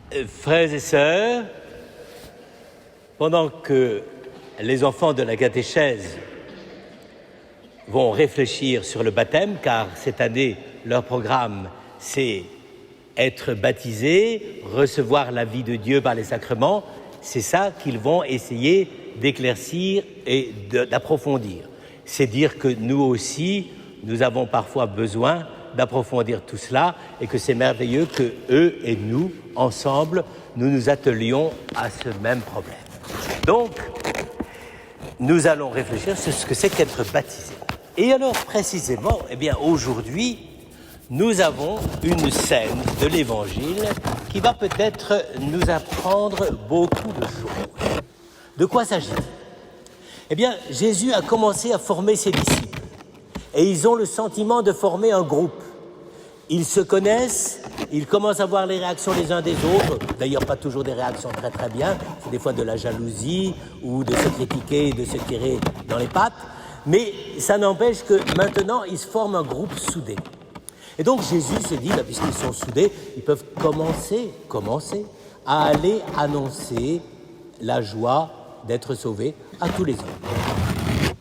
Frères et sœurs, pendant que les enfants de la catéchèse vont réfléchir sur le baptême, car cette année, leur programme, c'est être baptisés, recevoir la vie de Dieu par les sacrements, c'est ça qu'ils vont essayer d'éclaircir et d'approfondir. C'est dire que nous aussi, nous avons parfois besoin d'approfondir tout cela et que c'est merveilleux que eux et nous, ensemble, nous nous attelions à ce même problème. Donc, nous allons réfléchir sur ce que c'est qu'être baptisé. Et alors, précisément, aujourd'hui, nous avons une scène de l'Évangile qui va peut-être nous apprendre beaucoup de choses. De quoi s'agit-il ? Jésus a commencé à former ses disciples et ils ont le sentiment de former un groupe. Ils se connaissent, ils commencent à voir les réactions les uns des autres, d'ailleurs pas toujours des réactions très très bien, c'est des fois de la jalousie ou de se critiquer, de se tirer dans les pattes, mais ça n'empêche que maintenant ils se forment un groupe soudé. Et donc Jésus se dit, puisqu'ils sont soudés, ils peuvent commencer à aller annoncer la joie d'être sauvés à tous les hommes.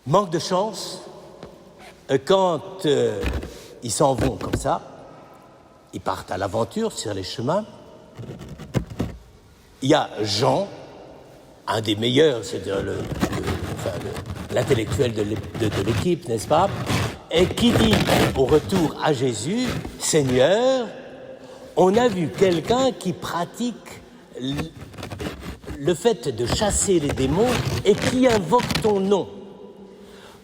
Manque de chance, quand ils s'en vont comme ça, ils partent à l'aventure sur les chemins, il y a Jean, un des meilleurs, c'est-à-dire l'intellectuel de l'équipe, n'est-ce pas, et qui dit au retour à Jésus, « Seigneur, on a vu quelqu'un qui pratique le fait de chasser les démons et qui invoque ton nom.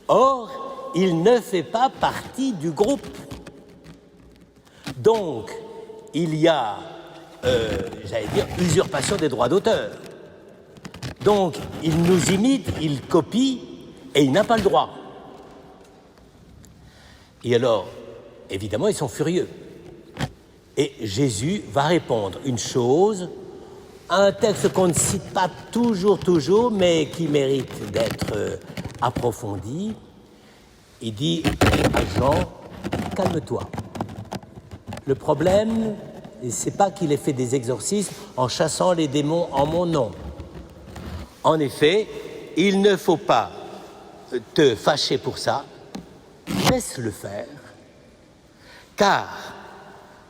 Or, il ne fait pas partie du groupe. Donc, il y a, usurpation des droits d'auteur. Donc, il nous imite, il copie et il n'a pas le droit. » Et alors, évidemment, ils sont furieux. Et Jésus va répondre une chose, un texte qu'on ne cite pas toujours, mais qui mérite d'être approfondi. Il dit à Jean, calme-toi. Le problème, c'est pas qu'il ait fait des exorcismes en chassant les démons en mon nom. En effet, il ne faut pas te fâcher pour ça. Laisse-le faire, car,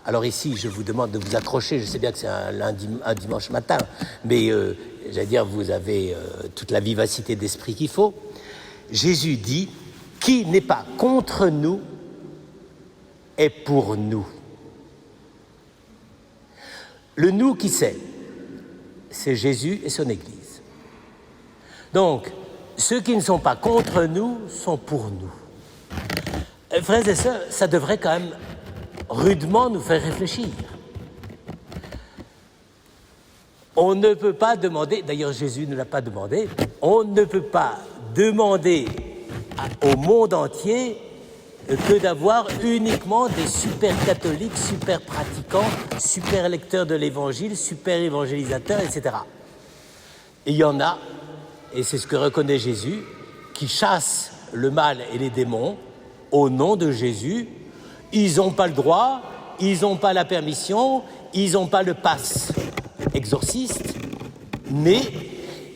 alors ici je vous demande de vous accrocher, je sais bien que c'est un dimanche matin, mais vous avez toute la vivacité d'esprit qu'il faut. Jésus dit, qui n'est pas contre nous est pour nous. Le nous qui c'est Jésus et son Église. Donc, ceux qui ne sont pas contre nous sont pour nous. Frères et sœurs, ça devrait quand même rudement nous faire réfléchir. On ne peut pas demander, d'ailleurs Jésus ne l'a pas demandé, on ne peut pas demander au monde entier que d'avoir uniquement des super catholiques, super pratiquants, super lecteurs de l'Évangile, super évangélisateurs, etc. Et il y en a, et c'est ce que reconnaît Jésus, qui chassent le mal et les démons au nom de Jésus. Ils n'ont pas le droit, ils n'ont pas la permission, ils n'ont pas le pass exorciste, mais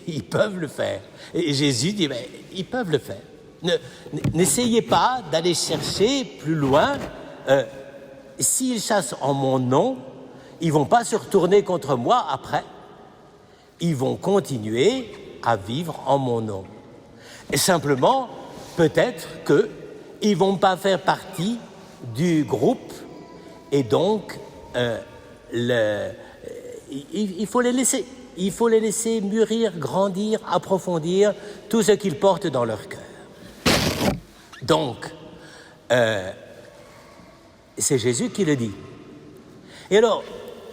ils peuvent le faire. Et Jésus dit, ils peuvent le faire. N'essayez pas d'aller chercher plus loin. S'ils chassent en mon nom, ils ne vont pas se retourner contre moi après. Ils vont continuer à vivre en mon nom. Et simplement, peut-être qu'ils ne vont pas faire partie du groupe et donc il faut les laisser. Il faut les laisser mûrir, grandir, approfondir tout ce qu'ils portent dans leur cœur. Donc, c'est Jésus qui le dit. Et alors,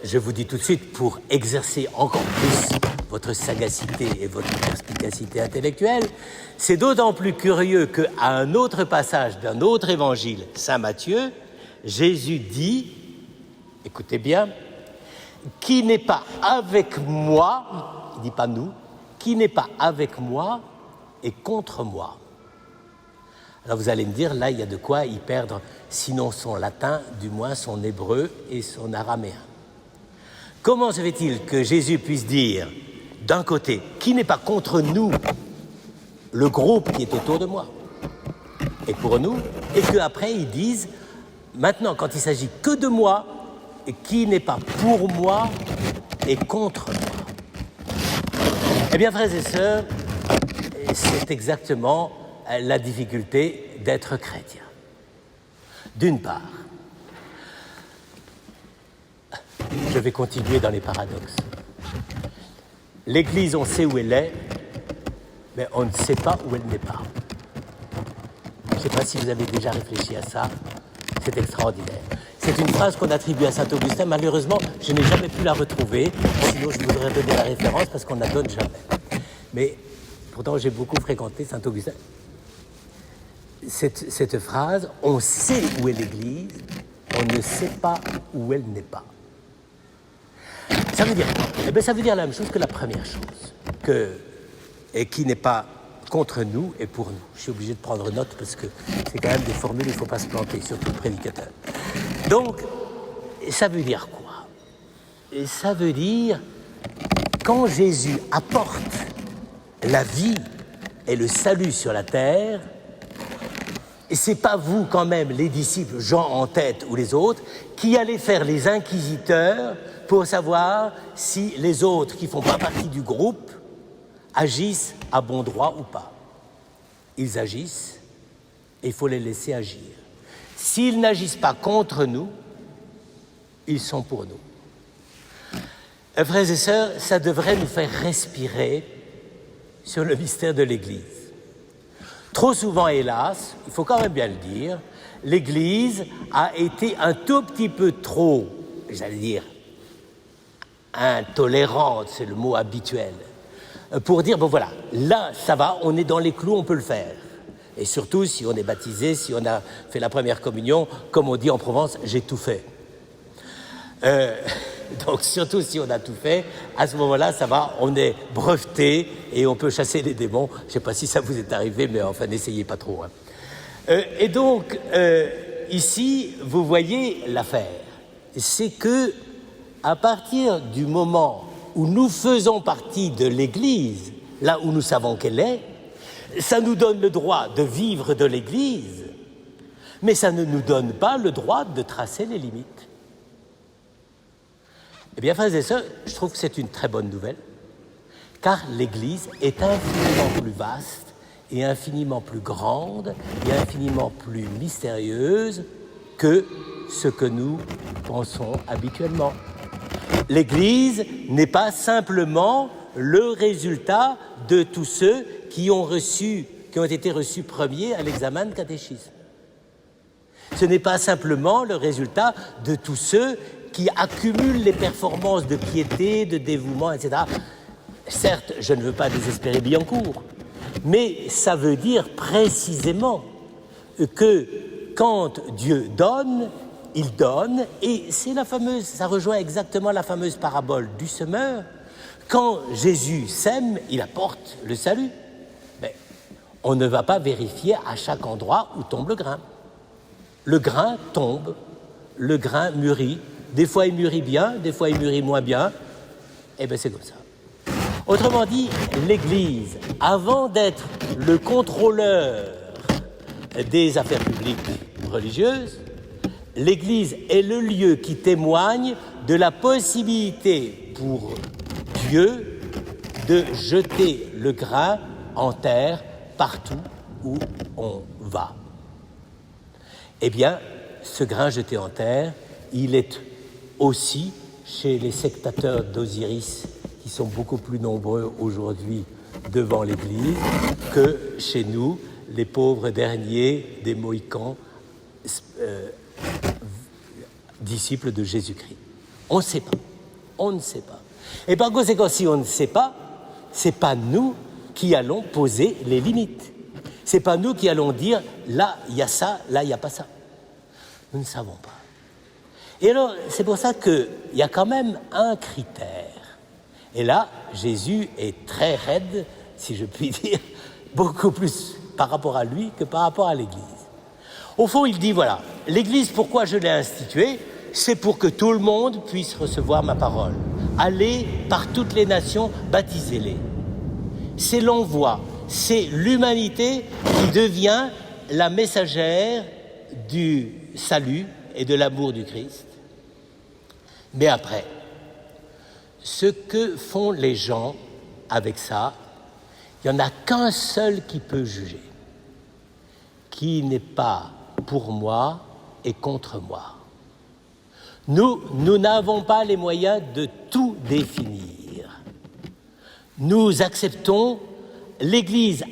je vous dis tout de suite, pour exercer encore plus votre sagacité et votre perspicacité intellectuelle, c'est d'autant plus curieux qu'à un autre passage d'un autre évangile, Saint Matthieu, Jésus dit, écoutez bien, qui n'est pas avec moi, il ne dit pas nous, qui n'est pas avec moi est contre moi. Alors vous allez me dire, là il y a de quoi y perdre, sinon son latin, du moins son hébreu et son araméen. Comment se fait-il que Jésus puisse dire, d'un côté, qui n'est pas contre nous, le groupe qui est autour de moi, et pour nous, et qu'après ils disent, maintenant, quand il s'agit que de moi, et qui n'est pas pour moi et contre moi. Eh bien, frères et sœurs, c'est exactement la difficulté d'être chrétien. D'une part, je vais continuer dans les paradoxes. L'Église, on sait où elle est, mais on ne sait pas où elle n'est pas. Je ne sais pas si vous avez déjà réfléchi à ça, c'est extraordinaire. C'est une phrase qu'on attribue à Saint-Augustin, malheureusement, je n'ai jamais pu la retrouver, sinon je voudrais donner la référence parce qu'on ne la donne jamais. Mais pourtant, j'ai beaucoup fréquenté Saint-Augustin. Cette phrase, on sait où est l'Église, on ne sait pas où elle n'est pas. Ça veut dire quoi? Eh bien, ça veut dire la même chose que la première chose, et qui n'est pas contre nous et pour nous. Je suis obligé de prendre note parce que c'est quand même des formules, il ne faut pas se planter, surtout le prédicateur. Donc, ça veut dire quoi? Et ça veut dire, quand Jésus apporte la vie et le salut sur la terre, et c'est pas vous quand même, les disciples, Jean en tête ou les autres, qui allez faire les inquisiteurs pour savoir si les autres qui font pas partie du groupe agissent à bon droit ou pas. Ils agissent et il faut les laisser agir. S'ils n'agissent pas contre nous, ils sont pour nous. Frères et sœurs, ça devrait nous faire respirer sur le mystère de l'Église. Trop souvent, hélas, il faut quand même bien le dire, l'Église a été un tout petit peu trop, j'allais dire, intolérante, c'est le mot habituel, pour dire, bon voilà, là, ça va, on est dans les clous, on peut le faire. Et surtout, si on est baptisé, si on a fait la première communion, comme on dit en Provence, j'ai tout fait. Donc, surtout si on a tout fait, à ce moment-là, ça va, on est breveté et on peut chasser les démons. Je ne sais pas si ça vous est arrivé, mais enfin, n'essayez pas trop. Et donc, ici, vous voyez l'affaire. C'est que, à partir du moment où nous faisons partie de l'Église, là où nous savons qu'elle est, ça nous donne le droit de vivre de l'Église, mais ça ne nous donne pas le droit de tracer les limites. Eh bien, frères et sœurs, je trouve que c'est une très bonne nouvelle, car l'Église est infiniment plus vaste et infiniment plus grande et infiniment plus mystérieuse que ce que nous pensons habituellement. L'Église n'est pas simplement le résultat de tous ceux qui ont été reçus premiers à l'examen de catéchisme. Ce n'est pas simplement le résultat de tous ceux qui accumulent les performances de piété, de dévouement, etc. Certes, je ne veux pas désespérer Billancourt, mais ça veut dire précisément que quand Dieu donne, il donne, et c'est ça rejoint exactement la fameuse parabole du semeur. Quand Jésus sème, il apporte le salut. Mais on ne va pas vérifier à chaque endroit où tombe le grain. Le grain tombe, le grain mûrit. Des fois, il mûrit bien, des fois, il mûrit moins bien. Eh bien, c'est comme ça. Autrement dit, l'Église, avant d'être le contrôleur des affaires publiques religieuses, l'Église est le lieu qui témoigne de la possibilité pour Dieu de jeter le grain en terre partout où on va. Eh bien, ce grain jeté en terre, il est aussi chez les sectateurs d'Osiris, qui sont beaucoup plus nombreux aujourd'hui devant l'Église, que chez nous, les pauvres derniers des Mohicans, disciples de Jésus-Christ. On ne sait pas. On ne sait pas. Et par conséquent, si on ne sait pas, ce n'est pas nous qui allons poser les limites. Ce n'est pas nous qui allons dire, là, il y a ça, là, il n'y a pas ça. Nous ne savons pas. Et alors, c'est pour ça qu'il y a quand même un critère. Et là, Jésus est très raide, si je puis dire, beaucoup plus par rapport à lui que par rapport à l'Église. Au fond, il dit, l'Église, pourquoi je l'ai instituée? C'est pour que tout le monde puisse recevoir ma parole. allez par toutes les nations, baptisez-les. C'est l'envoi, c'est l'humanité qui devient la messagère du salut et de l'amour du Christ. Mais après, ce que font les gens avec ça, il n'y en a qu'un seul qui peut juger, qui n'est pas pour moi et contre moi. Nous n'avons pas les moyens de tout définir. Nous acceptons l'Église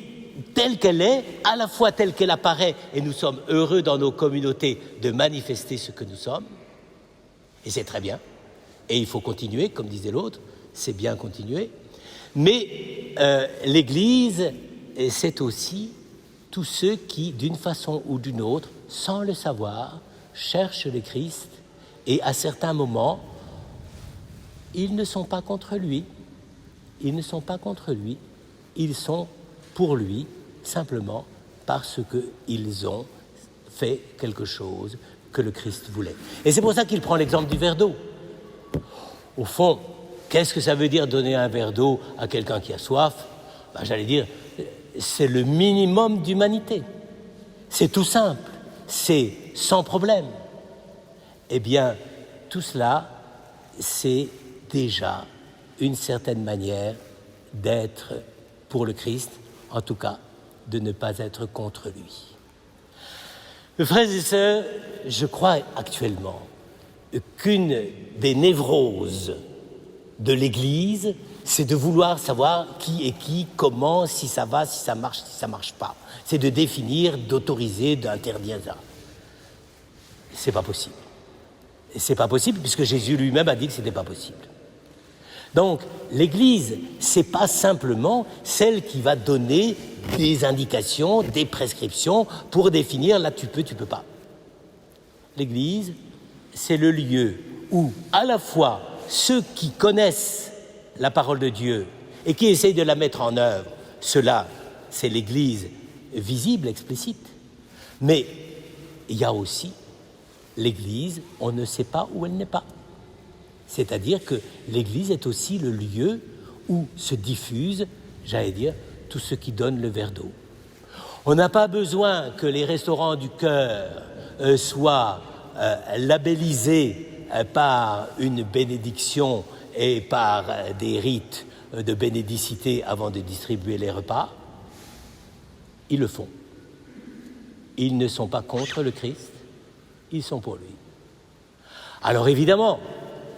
telle qu'elle est, à la fois telle qu'elle apparaît, et nous sommes heureux dans nos communautés de manifester ce que nous sommes, et c'est très bien, et il faut continuer, comme disait l'autre, c'est bien continuer, mais l'Église, c'est aussi tous ceux qui, d'une façon ou d'une autre, sans le savoir, cherchent le Christ, et à certains moments, ils ne sont pas contre lui, ils ne sont pas contre lui, ils sont pour lui, simplement parce qu'ils ont fait quelque chose que le Christ voulait. Et c'est pour ça qu'il prend l'exemple du verre d'eau. Au fond, qu'est-ce que ça veut dire donner un verre d'eau à quelqu'un qui a soif ? J'allais dire, c'est le minimum d'humanité. C'est tout simple, c'est sans problème. Eh bien, tout cela, c'est déjà une certaine manière d'être pour le Christ, en tout cas, de ne pas être contre lui. Mes frères et sœurs, je crois actuellement qu'une des névroses de l'Église, c'est de vouloir savoir qui est qui, comment, si ça va, si ça marche pas. C'est de définir, d'autoriser, d'interdire ça. C'est pas possible. Et c'est pas possible puisque Jésus lui-même a dit que c'était pas possible. Donc, l'Église, c'est pas simplement celle qui va donner des indications, des prescriptions pour définir là tu peux pas. L'Église, c'est le lieu où à la fois ceux qui connaissent la parole de Dieu et qui essayent de la mettre en œuvre, cela, c'est l'Église visible, explicite. Mais il y a aussi l'Église, on ne sait pas où elle n'est pas. C'est-à-dire que l'Église est aussi le lieu où se diffuse, j'allais dire, tout ce qui donne le verre d'eau. On n'a pas besoin que les restaurants du cœur soient labellisés par une bénédiction et par des rites de bénédicité avant de distribuer les repas. Ils le font. Ils ne sont pas contre le Christ, ils sont pour lui. Alors évidemment,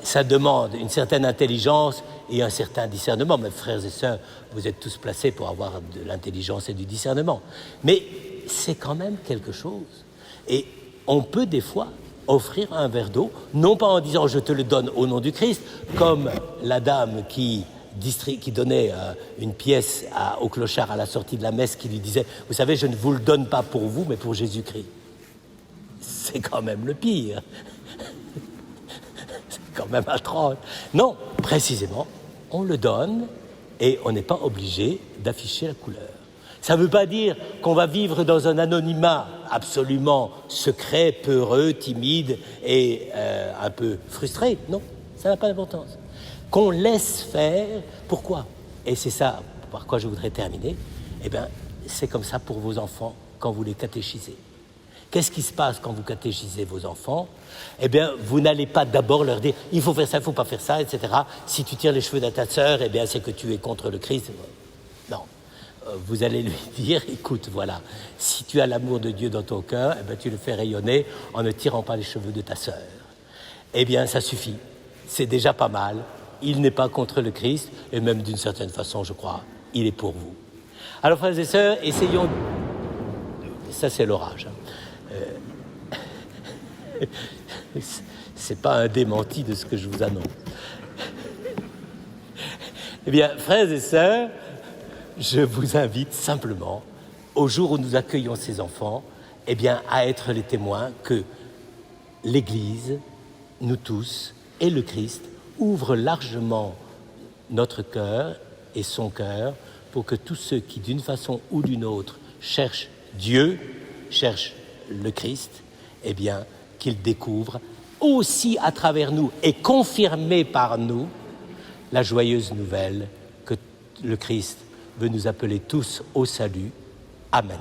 ça demande une certaine intelligence et un certain discernement. Mes frères et sœurs, vous êtes tous placés pour avoir de l'intelligence et du discernement. Mais c'est quand même quelque chose. Et on peut des fois offrir un verre d'eau, non pas en disant « je te le donne au nom du Christ », comme la dame qui donnait une pièce au clochard à la sortie de la messe qui lui disait « vous savez, je ne vous le donne pas pour vous, mais pour Jésus-Christ ». C'est quand même le pire. Quand même atroce. Non, précisément, on le donne et on n'est pas obligé d'afficher la couleur. Ça ne veut pas dire qu'on va vivre dans un anonymat absolument secret, peureux, timide et un peu frustré. Non, ça n'a pas d'importance. Qu'on laisse faire. Pourquoi ? Et c'est ça par quoi je voudrais terminer. Eh bien, c'est comme ça pour vos enfants quand vous les catéchisez. Qu'est-ce qui se passe quand vous catéchisez vos enfants ? Eh bien, vous n'allez pas d'abord leur dire « il faut faire ça, il ne faut pas faire ça, etc. » Si tu tires les cheveux de ta sœur, eh bien, c'est que tu es contre le Christ. Non. Vous allez lui dire « écoute, voilà, si tu as l'amour de Dieu dans ton cœur, eh bien, tu le fais rayonner en ne tirant pas les cheveux de ta sœur. » Eh bien, ça suffit. C'est déjà pas mal. Il n'est pas contre le Christ, et même d'une certaine façon, je crois, il est pour vous. Alors, frères et sœurs, essayons... Ça, c'est l'orage. C'est pas un démenti de ce que je vous annonce. Eh bien, frères et sœurs, je vous invite simplement, au jour où nous accueillons ces enfants, eh bien, à être les témoins que l'Église, nous tous, et le Christ, ouvrent largement notre cœur et son cœur pour que tous ceux qui, d'une façon ou d'une autre, cherchent Dieu, cherchent le Christ, eh bien, qu'ils découvrent aussi à travers nous et confirmés par nous la joyeuse nouvelle que le Christ veut nous appeler tous au salut. Amen.